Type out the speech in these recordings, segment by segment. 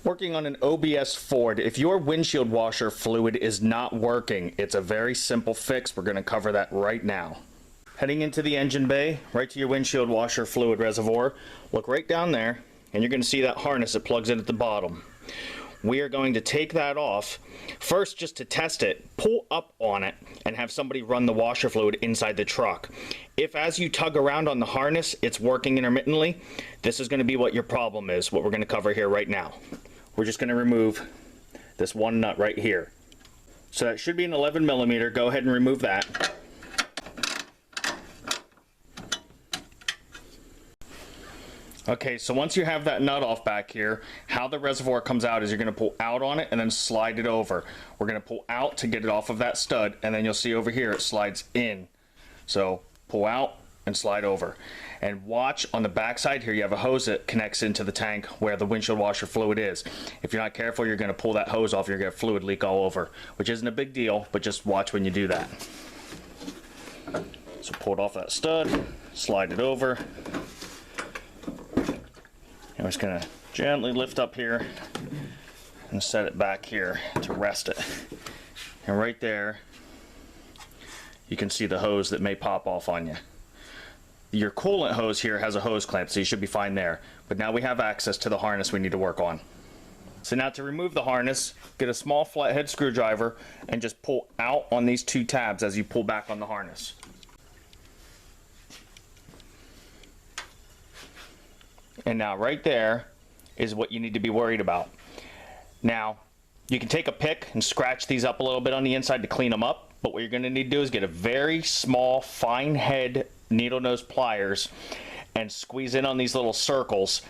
Working on an OBS Ford, if your windshield washer fluid is not working, it's a very simple fix. We're going to cover that right now. Heading into the engine bay, right to your windshield washer fluid reservoir, look right down there, and you're going to see that harness that plugs in at the bottom. We are going to take that off. First, just to test it, pull up on it and have somebody run the washer fluid inside the truck. If as you tug around on the harness, it's working intermittently, this is going to be what your problem is, what we're going to cover here right now. We're just going to remove this one nut right here. So that should be an 11 millimeter. Go ahead and remove that. Okay, so once you have that nut off back here, how the reservoir comes out is you're going to pull out on it and then slide it over. We're going to pull out to get it off of that stud, and then you'll see over here it slides in. So pull out and slide over. And watch on the back side here, you have a hose that connects into the tank where the windshield washer fluid is. If you're not careful, you're going to pull that hose off, you're going to get fluid leak all over, which isn't a big deal, but just watch when you do that. So pull it off that stud, slide it over. I'm just going to gently lift up here and set it back here to rest it. And right there, you can see the hose that may pop off on you. Your coolant hose here has a hose clamp, so you should be fine there. But now we have access to the harness we need to work on. So now to remove the harness, get a small flathead screwdriver and just pull out on these two tabs as you pull back on the harness. And now right there is what you need to be worried about. Now, you can take a pick and scratch these up a little bit on the inside to clean them up, but what you're going to need to do is get a very small, fine head needle-nose pliers and squeeze in on these little circles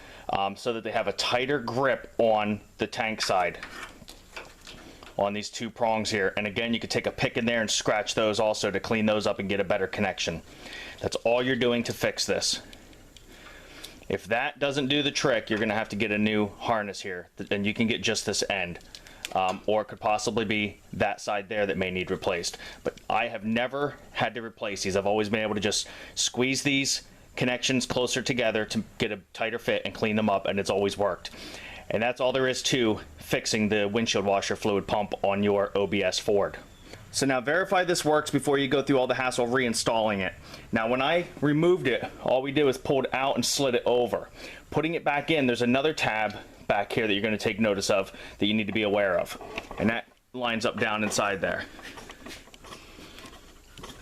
so that they have a tighter grip on the tank side, on these two prongs here. And again, you could take a pick in there and scratch those also to clean those up and get a better connection. That's all you're doing to fix this. If that doesn't do the trick, you're going to have to get a new harness here, and you can get just this end. Or it could possibly be that side there that may need replaced. But I have never had to replace these. I've always been able to just squeeze these connections closer together to get a tighter fit and clean them up, and it's always worked. And that's all there is to fixing the windshield washer fluid pump on your OBS Ford. So now verify this works before you go through all the hassle of reinstalling it. Now when I removed it, all we did was pulled it out and slid it over. Putting it back in, there's another tab back here that you're going to take notice of that you need to be aware of. And that lines up down inside there.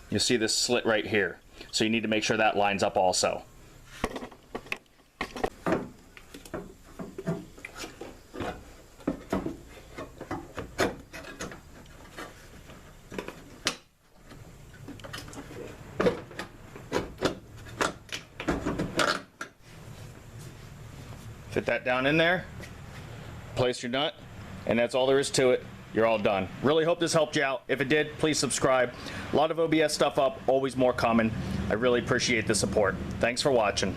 You'll see this slit right here. So you need to make sure that lines up also. Fit that down in there, place your nut, and that's all there is to it. You're all done. Really hope this helped you out. If it did, please subscribe. A lot of OBS stuff up, always more coming. I really appreciate the support. Thanks for watching.